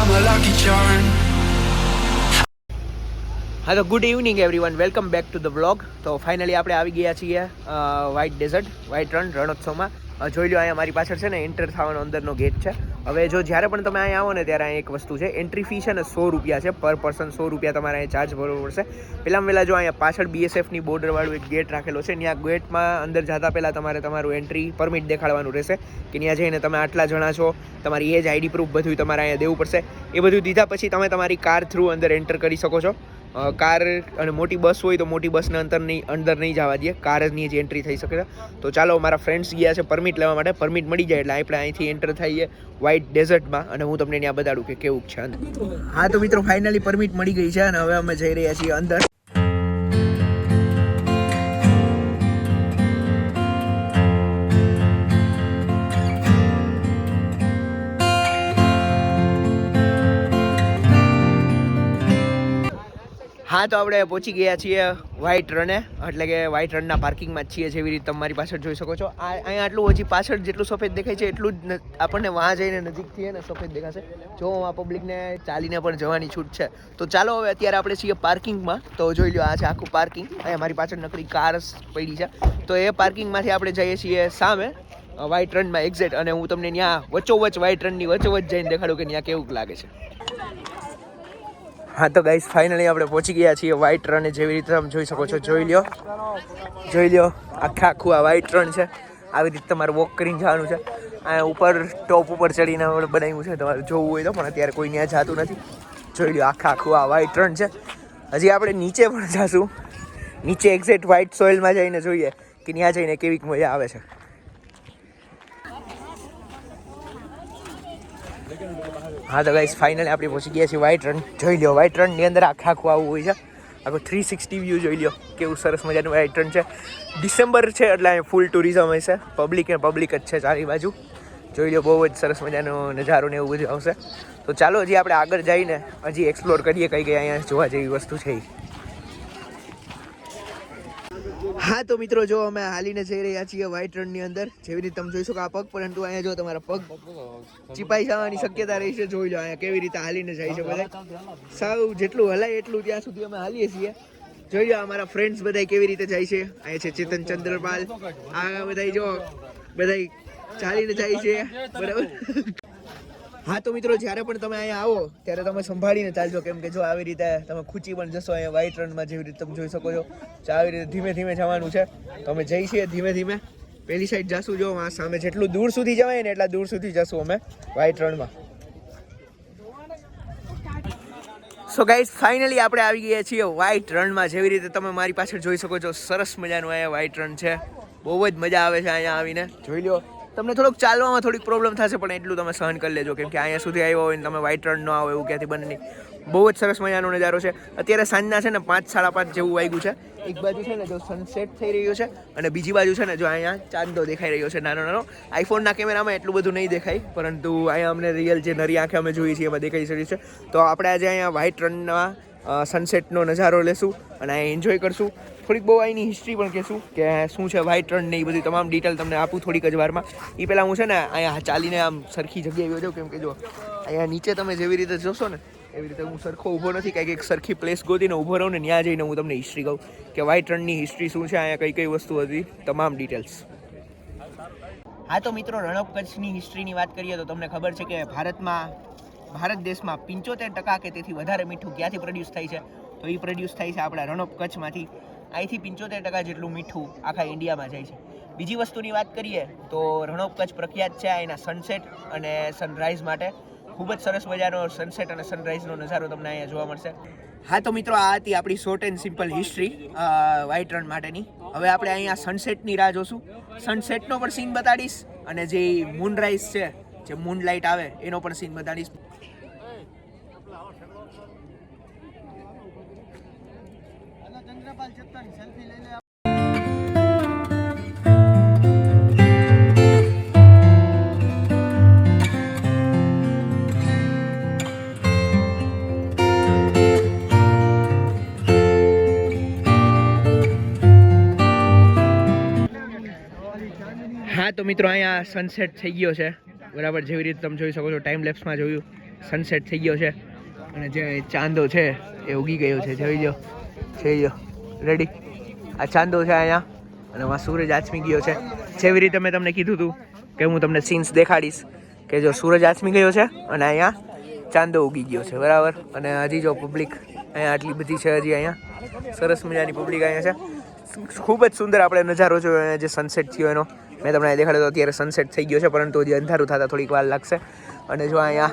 I'm a lucky charm. હા તો good evening everyone, welcome back to the vlog. તો finally આપણે આવી ગયા છીએ વ્હાઇટ ડેઝર્ટ, વ્હાઇટ રણોત્સવમાં. જોઈ લો, અહીંયા મારી પાછળ છે ને એન્ટર થવાનો અંદરનો ગેટ છે. હવે જો જ્યારે પણ તમે અહીંયા આવો ને ત્યારે અહીંયા એક વસ્તુ છે, એન્ટ્રી ફી છે ને 100 રૂપિયા છે, પર પર્સન 100 રૂપિયા તમારે અહીંયા ચાર્જ ભરવો પડશે. પહેલાં જો અહીંયા પાછળ BSFની બોર્ડરવાળું એક ગેટ રાખેલો છે, ત્યાં ગેટમાં અંદર જતા પહેલાં તમારે તમારું એન્ટ્રી પરમિટ દેખાડવાનું રહેશે કે ત્યાં જઈને તમે આટલા જણા છો, તમારી એજ, ID પ્રૂફ બધું તમારે અહીંયા દેવું પડશે. એ બધું દીધા પછી તમે તમારી કાર થ્રુ અંદર એન્ટર કરી શકો છો. કાર અને મોટી બસ હોય તો મોટી બસને અંદર નહીં જવા દે, કારની જ એન્ટ્રી થઈ શકે છે. તો ચાલો, મારા ફ્રેન્ડ્સ ગયા છે પરમિટ લેવા માટે. પરમિટ મળી જાય એટલે આપણે અહીંથી એન્ટર થઈએ વ્હાઇટ ડેઝર્ટમાં અને હું તમને ત્યાં બતાડું કે કેવું છે. હા તો મિત્રો, ફાઇનલી પરમિટ મળી ગઈ છે અને હવે અમે જઈ રહ્યા છીએ અંદર. હા તો આપણે પહોંચી ગયા છીએ વ્હાઇટ રને, એટલે કે વ્હાઇટ રનના પાર્કિંગમાં જ છીએ. જેવી રીતે તમારી પાછળ જોઈ શકો છો, અહીંયા આટલું હજી પાછળ જેટલું સફેદ દેખાય છે એટલું જ આપણને વાં જઈને નજીકથી ને સફેદ દેખાશે. જો આ પબ્લિકને ચાલીને પણ જવાની છૂટ છે. તો ચાલો, હવે અત્યારે આપણે છીએ પાર્કિંગમાં. તો જોઈ લો, આ છે આખું પાર્કિંગ. અહીંયા મારી પાછળ નકરી કાર પડી છે. તો એ પાર્કિંગમાંથી આપણે જઈએ છીએ સામે વ્હાઇટ રનમાં એક્ઝેક્ટ, અને હું તમને ત્યાં વચ્ચોવચ્ચ વ્હાઇટ રનની વચ્ચોવચ્ચ જઈને દેખાડું કે ત્યાં કેવું લાગે છે. હા તો ગાઈસ, ફાઇનલી આપણે પહોંચી ગયા છીએ વ્હાઇટ રન. જેવી રીતે તમે જોઈ શકો છો, જોઈ લો આખું આ વ્હાઇટ રન છે. આવી રીતે તમારે વોક કરીને જવાનું છે. આ ઉપર ટોપ ઉપર ચડીને બનાવ્યું છે, તમારે જોવું હોય તો, પણ અત્યારે કોઈ ત્યાં જતું નથી. જોઈ લો, આખું આ વ્હાઇટ રન છે. હજી આપણે નીચે પણ જઈશું, નીચે એક્ઝેક્ટ વ્હાઇટ સોઇલમાં જઈને જોઈએ કે ત્યાં જઈને કેવી મજા આવે છે. હા તો ગાઈસ, ફાઇનલી આપણે પહોંચી ગયા છીએ વ્હાઇટ રન. જોઈ લો, વ્હાઇટ રનની અંદર આખું આવું હોય છે. આખું 360 વ્યૂ જોઈ લો, કેવું સરસ મજાનું વ્હાઇટ રન છે. ડિસેમ્બર છે એટલે અહીં ફૂલ ટુરિઝમ હશે, પબ્લિક જ છે ચારે બાજુ. જોઈ લો, બહુ જ સરસ મજાનો નજારો ને એવું બધું આવશે. તો ચાલો, હજી આપણે આગળ જઈને હજી એક્સપ્લોર કરીએ કઈ અહીંયા જોવા જેવી વસ્તુ છે. હા તો મિત્રો, જો અમે હાલીને જઈ રહ્યા છીએ વ્હાઇટ રનની અંદર. જેવી રીતે તમે જોઈ શકો આ પગ, પરંતુ અહીંયા જો તમારા પગ ચીપાઈ જવાની શક્યતા રહી છે. જોઈ લો અહીંયા કેવી રીતે હાલીને જાય છે બધા. સાવ જેટલું હલાય એટલું ત્યાં સુધી અમે હાલીએ છીએ. જોઈ લો, અમારા ફ્રેન્ડ્સ બધા કેવી રીતે જાય છે. અહીંયા છે ચેતન ચંદ્રપાલ, આ બધા જો બધા ચાલીને જાય છે, બરાબર. હા તો મિત્રો, જ્યારે પણ તમે અહીંયા આવો ત્યારે તમે સંભાળીને ચાલજો, કેમ કે જો આવી રીતે તમે ખૂંચી પણ જશો અહીંયા વ્હાઇટ રનમાં. જેવી રીતે તમે જોઈ શકો છો, આવી રીતે ધીમે ધીમે જવાનું છે. તો અમે જઈ છીએ ધીમે ધીમે. પેલી સાઈડ જશું, જો આ સામે જેટલું દૂર સુધી જવાય ને એટલા દૂર સુધી જશું અમે વ્હાઇટ રનમાં. સો ગાઈઝ, ફાઇનલી આપણે આવી ગયા છીએ વ્હાઇટ રનમાં. જેવી રીતે તમે મારી પાછળ જોઈ શકો છો, સરસ મજાનું અહીંયા વ્હાઇટ રન છે. બહુ જ મજા આવે છે અહીંયા આવીને. જોઈ લો, તમને થોડુંક ચાલવામાં થોડીક પ્રોબ્લેમ થશે, પણ એટલું તમે સહન કરી લેજો, કેમ કે અહીંયા સુધી આવ્યો હોય ને તમે વ્હાઇટ રન ન આવો એવું ક્યાંથી બને નહીં. બહુ જ સરસ મજાનો નજારો છે. અત્યારે સાંજના છે ને 5, 5:30 જેવું વાગ્યું છે. એક બાજુ છે ને જો સનસેટ થઈ રહ્યો છે, અને બીજી બાજુ છે ને જો અહીંયા ચાંદો દેખાઈ રહ્યો છે નાનો નાનો. આઈફોનના કેમેરામાં એટલું બધું નહીં દેખાય, પરંતુ અહીંયા અમને રિયલ જે નરી આંખે અમે જોઈએ છીએ એમાં દેખાઈ શકે છે. તો આપણે આજે અહીંયા વ્હાઇટ રનમાં સનસેટનો નજારો લેશું અને અહીંયા એન્જોય કરશું. થોડીક બહુ અહીંની હિસ્ટ્રી પણ કહેશું કે શું છે વ્હાઇટ રન ને એ બધી તમામ ડિટેલ તમને આપું થોડીક જ વારમાં. એ પહેલાં હું છે ને અહીંયા ચાલીને આમ સરખી જગ્યાએ આવ્યો છું, કેમ કે જો અહીંયા નીચે તમે જેવી રીતે જોશો ને એવી રીતે હું સરખો ઊભો નથી. કંઈક એક સરખી પ્લેસ ગોતીને ઊભો રહું ને ત્યાં જઈને હું તમને હિસ્ટ્રી કહું કે વ્હાઇટ રનની હિસ્ટ્રી શું છે, અહીંયા કઈ વસ્તુ હતી, તમામ ડિટેલ્સ. હા તો મિત્રો, રણ ઓફ કચ્છની હિસ્ટ્રીની વાત કરીએ તો તમને ખબર છે કે ભારત દેશમાં 75% કે તેથી વધારે મીઠું ક્યાંથી પ્રોડ્યુસ થાય છે? તો એ પ્રોડ્યુસ થાય છે આપણા રણ ઓફ કચ્છમાંથી. અહીંથી 75% જેટલું મીઠું આખા ઇન્ડિયામાં જાય છે. બીજી વસ્તુની વાત કરીએ તો રણ ઓફ કચ્છ પ્રખ્યાત છે એના સનસેટ અને સનરાઈઝ માટે. ખૂબ જ સરસ મજાનો સનસેટ અને સનરાઈઝનો નજારો તમને અહીંયા જોવા મળશે. હા તો મિત્રો, આ હતી આપણી short and simple history white run માટેની. હવે આપણે અહીંયા સનસેટની રાહ જોશું. સનસેટનો પણ સીન બતાડીશ, અને જે મૂનરાઈઝ છે, જે મૂનલાઇટ આવે એનો પણ સીન બતાડીશ. હા તો મિત્રો, અહીંયા સનસેટ થઈ ગયો છે, બરાબર. જેવી રીતે તમે જોઈ શકો છો, ટાઈમ લેપ્સમાં જોયું સનસેટ થઈ ગયો છે અને જે ચાંદો છે એ ઉગી ગયો છે. જોઈ લો રેડી. આ ચાંદો છે અહીંયા અને એમાં સૂરજ આથમી ગયો છે. જેવી રીતે મેં તમને કીધું હતું કે હું તમને સીન્સ દેખાડીશ કે જો સૂરજ આથમી ગયો છે અને અહીંયા ચાંદો ઉગી ગયો છે બરાબર. અને હજી જો પબ્લિક અહીંયા આટલી બધી છે, હજી અહીંયા સરસ મજાની પબ્લિક અહીંયા છે. ખૂબ જ સુંદર આપણે નજારો જોયો જે સનસેટ થયો એનો મેં તમને દેખાડ્યો. અત્યારે સનસેટ થઈ ગયો છે પરંતુ હજી અંધારું થતાં થોડીક વાર લાગશે. અને જો અહીંયા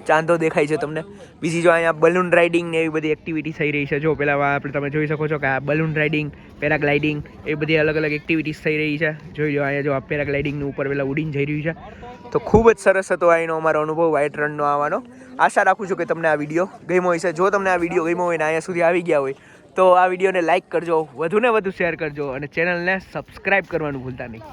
ચાંદો દેખાય છે તમને. બીજી જો અહીંયા બલૂન રાઇડિંગ ને એવી બધી એક્ટિવિટી થઈ રહી છે. જો પેલા આપણે તમે જોઈ શકો છો કે આ બલૂન રાઇડિંગ, પેરાગ્લાઇડિંગ એ બધી અલગ અલગ એક્ટિવિટીઝ થઈ રહી છે. જોઈ લો અહીંયા જો આ પેરાગ્લાઇડિંગનું ઉપર પેલા ઉડીને જઈ રહ્યું છે. તો ખૂબ જ સરસ હતો અહીંનો અમારો અનુભવ વ્હાઇટ રનનો આવવાનો. આશા રાખું છું કે તમને આ વિડીયો ગમ્યો હશે. જો તમને આ વિડીયો ગમ્યો હોય ને અહીંયા સુધી આવી ગયા હોય તો આ વિડીયોને લાઇક કરજો, વધુને વધુ શેર કરજો અને ચેનલને સબસ્ક્રાઇબ કરવાનું ભૂલતા નહીં.